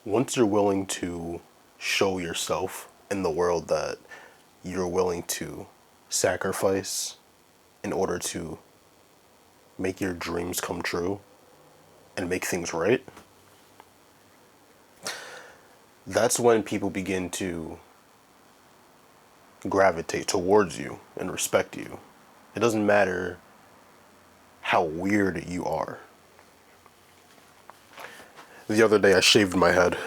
Once you're willing to show yourself in the world that you're willing to sacrifice in order to make your dreams come true and make things right, that's when people begin to gravitate towards you and respect you. It doesn't matter how weird you are. The other day I shaved my head.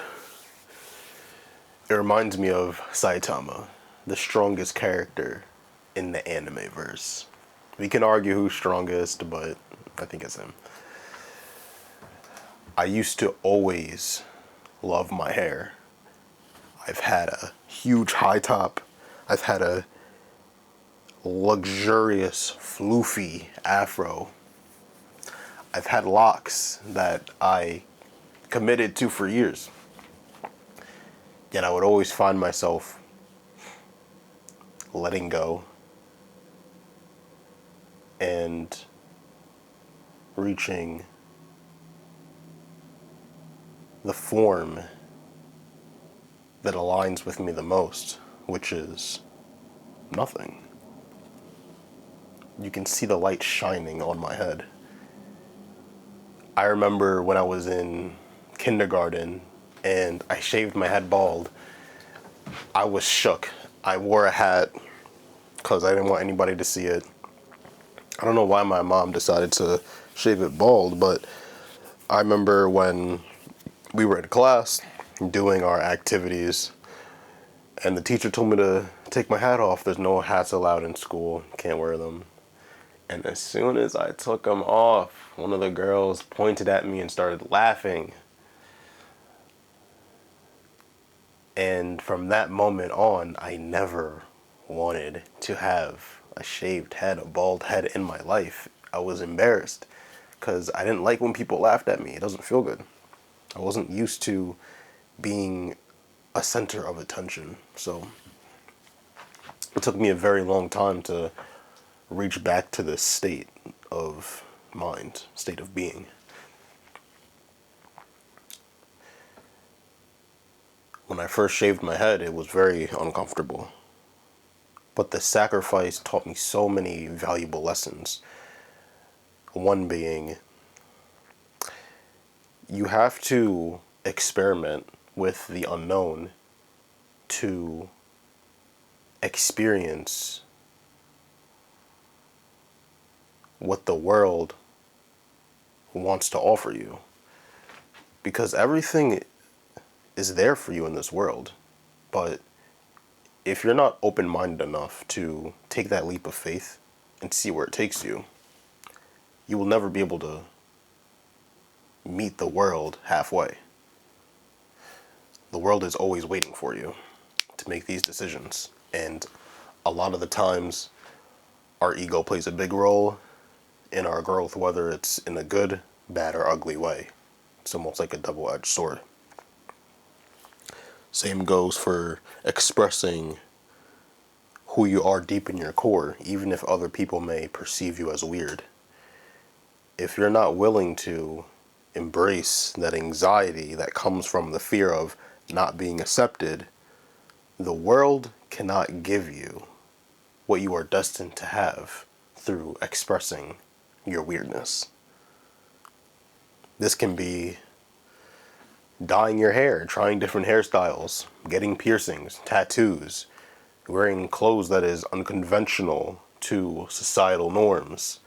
It reminds me of Saitama, the strongest character in the anime verse. We can argue who's strongest, but I think it's him. I used to always love my hair. I've had a huge high top. I've had a luxurious, floofy afro. I've had locks that I committed to for years. Yet I would always find myself letting go and reaching the form that aligns with me the most, which is nothing. You can see the light shining on my head. I remember when I was in kindergarten and I shaved my head bald, I was shook. I wore a hat because I didn't want anybody to see it. I don't know why my mom decided to shave it bald, but I remember when we were in class doing our activities and the teacher told me to take my hat off. There's no hats allowed in school. Can't wear them. And as soon as I took them off, one of the girls pointed at me and started laughing. And from that moment on, I never wanted to have a shaved head, a bald head in my life. I was embarrassed because I didn't like when people laughed at me. It doesn't feel good. I wasn't used to being a center of attention. So it took me a very long time to reach back to this state of mind, state of being. When I first shaved my head, it was very uncomfortable. But the sacrifice taught me so many valuable lessons. One being, you have to experiment with the unknown to experience what the world wants to offer you. Because everything is there for you in this world. But if you're not open-minded enough to take that leap of faith and see where it takes you, you will never be able to meet the world halfway. The world is always waiting for you to make these decisions. And a lot of the times, our ego plays a big role in our growth, whether it's in a good, bad, or ugly way. It's almost like a double-edged sword. Same goes for expressing who you are deep in your core, even if other people may perceive you as weird. If you're not willing to embrace that anxiety that comes from the fear of not being accepted, the world cannot give you what you are destined to have through expressing your weirdness. This can be dyeing your hair, trying different hairstyles, getting piercings, tattoos, wearing clothes that is unconventional to societal norms.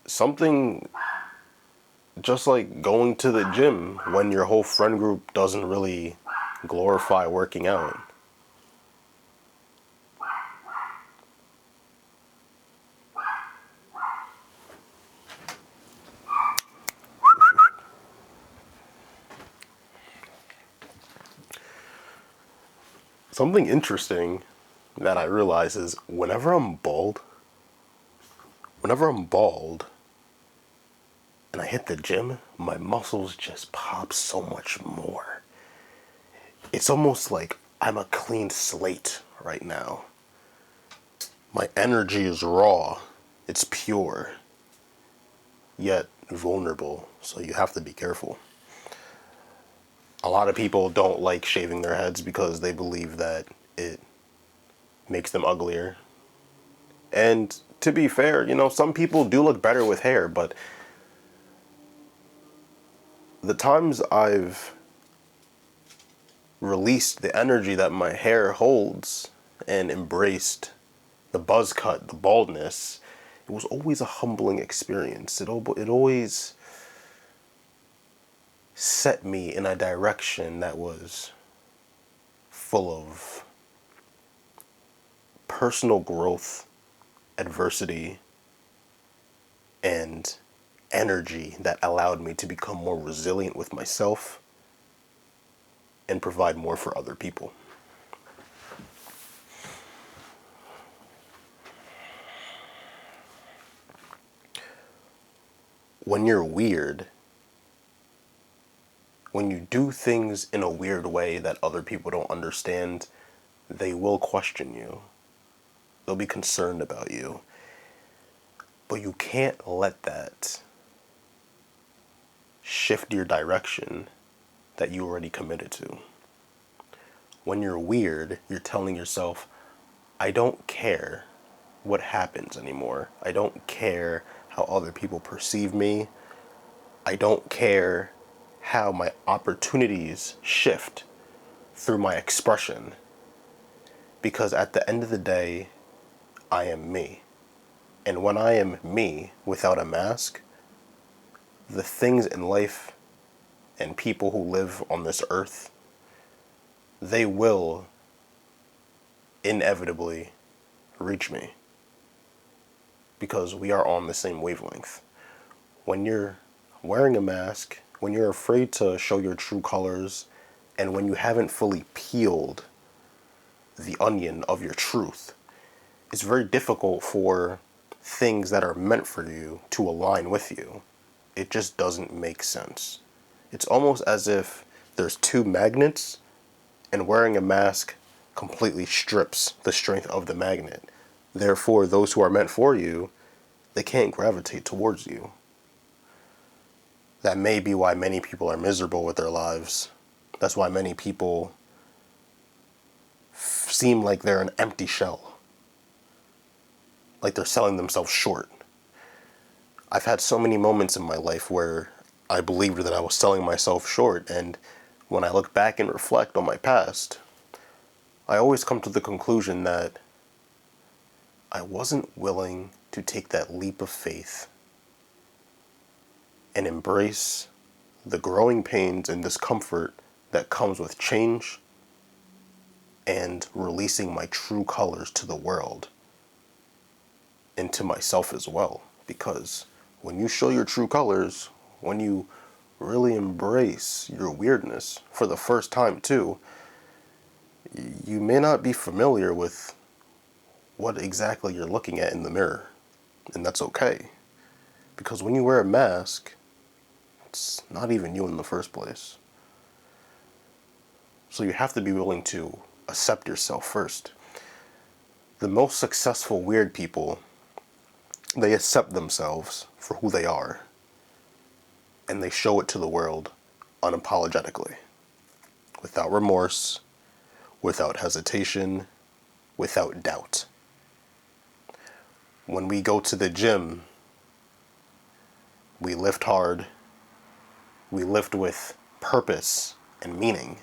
Something just like going to the gym when your whole friend group doesn't really glorify working out. Something interesting that I realize is whenever I'm bald and I hit the gym, my muscles just pop so much more. It's almost like I'm a clean slate right now. My energy is raw, it's pure, yet vulnerable, so you have to be careful. A lot of people don't like shaving their heads because they believe that it makes them uglier. And to be fair, some people do look better with hair, but the times I've released the energy that my hair holds and embraced the buzz cut, the baldness, it was always a humbling experience. It always set me in a direction that was full of personal growth, adversity, and energy that allowed me to become more resilient with myself and provide more for other people. When you're weird, when you do things in a weird way that other people don't understand, they will question you. They'll be concerned about you. But you can't let that shift your direction that you already committed to. When you're weird, you're telling yourself, I don't care what happens anymore. I don't care how other people perceive me. I don't care how my opportunities shift through my expression. Because at the end of the day, I am me. And when I am me without a mask, the things in life and people who live on this earth, they will inevitably reach me. Because we are on the same wavelength. When you're wearing a mask, when you're afraid to show your true colors, and when you haven't fully peeled the onion of your truth, it's very difficult for things that are meant for you to align with you. It just doesn't make sense. It's almost as if there's two magnets, and wearing a mask completely strips the strength of the magnet. Therefore, those who are meant for you, they can't gravitate towards you. That may be why many people are miserable with their lives. That's why many people seem like they're an empty shell. Like they're selling themselves short. I've had so many moments in my life where I believed that I was selling myself short, and when I look back and reflect on my past, I always come to the conclusion that I wasn't willing to take that leap of faith and embrace the growing pains and discomfort that comes with change and releasing my true colors to the world and to myself as well. Because when you show your true colors, when you really embrace your weirdness for the first time too, you may not be familiar with what exactly you're looking at in the mirror. And that's okay. Because when you wear a mask, it's not even you in the first place. So you have to be willing to accept yourself first. The most successful weird people, they accept themselves for who they are. And they show it to the world unapologetically. Without remorse, without hesitation, without doubt. When we go to the gym, we lift hard, we lift with purpose and meaning.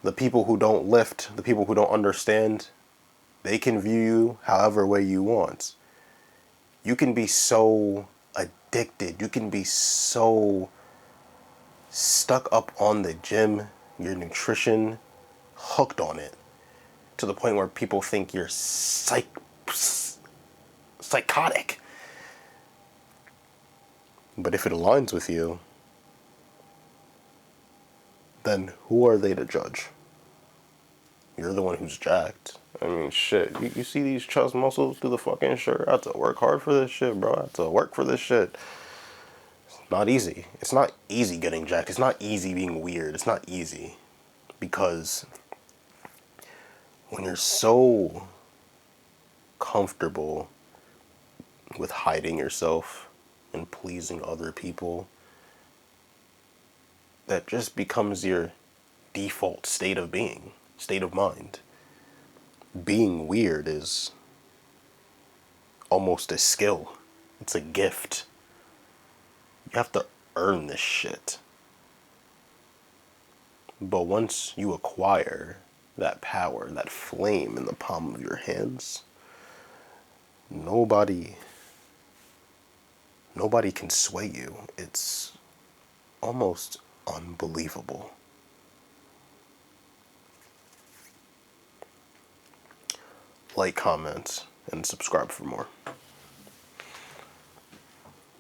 The people who don't lift, the people who don't understand, they can view you however way you want. You can be so addicted, you can be so stuck up on the gym, your nutrition, hooked on it, to the point where people think you're psychotic. But if it aligns with you, then who are they to judge? You're the one who's jacked. I mean, shit. You see these chest muscles through the fucking shirt? I have to work hard for this shit, bro. I have to work for this shit. It's not easy. It's not easy getting jacked. It's not easy being weird. It's not easy. Because when you're so comfortable with hiding yourself and pleasing other people, that just becomes your default state of being, state of mind. Being weird is almost a skill. It's a gift. You have to earn this shit. But once you acquire that power, that flame in the palm of your hands, nobody can sway you. It's almost unbelievable. Like, comment, and subscribe for more.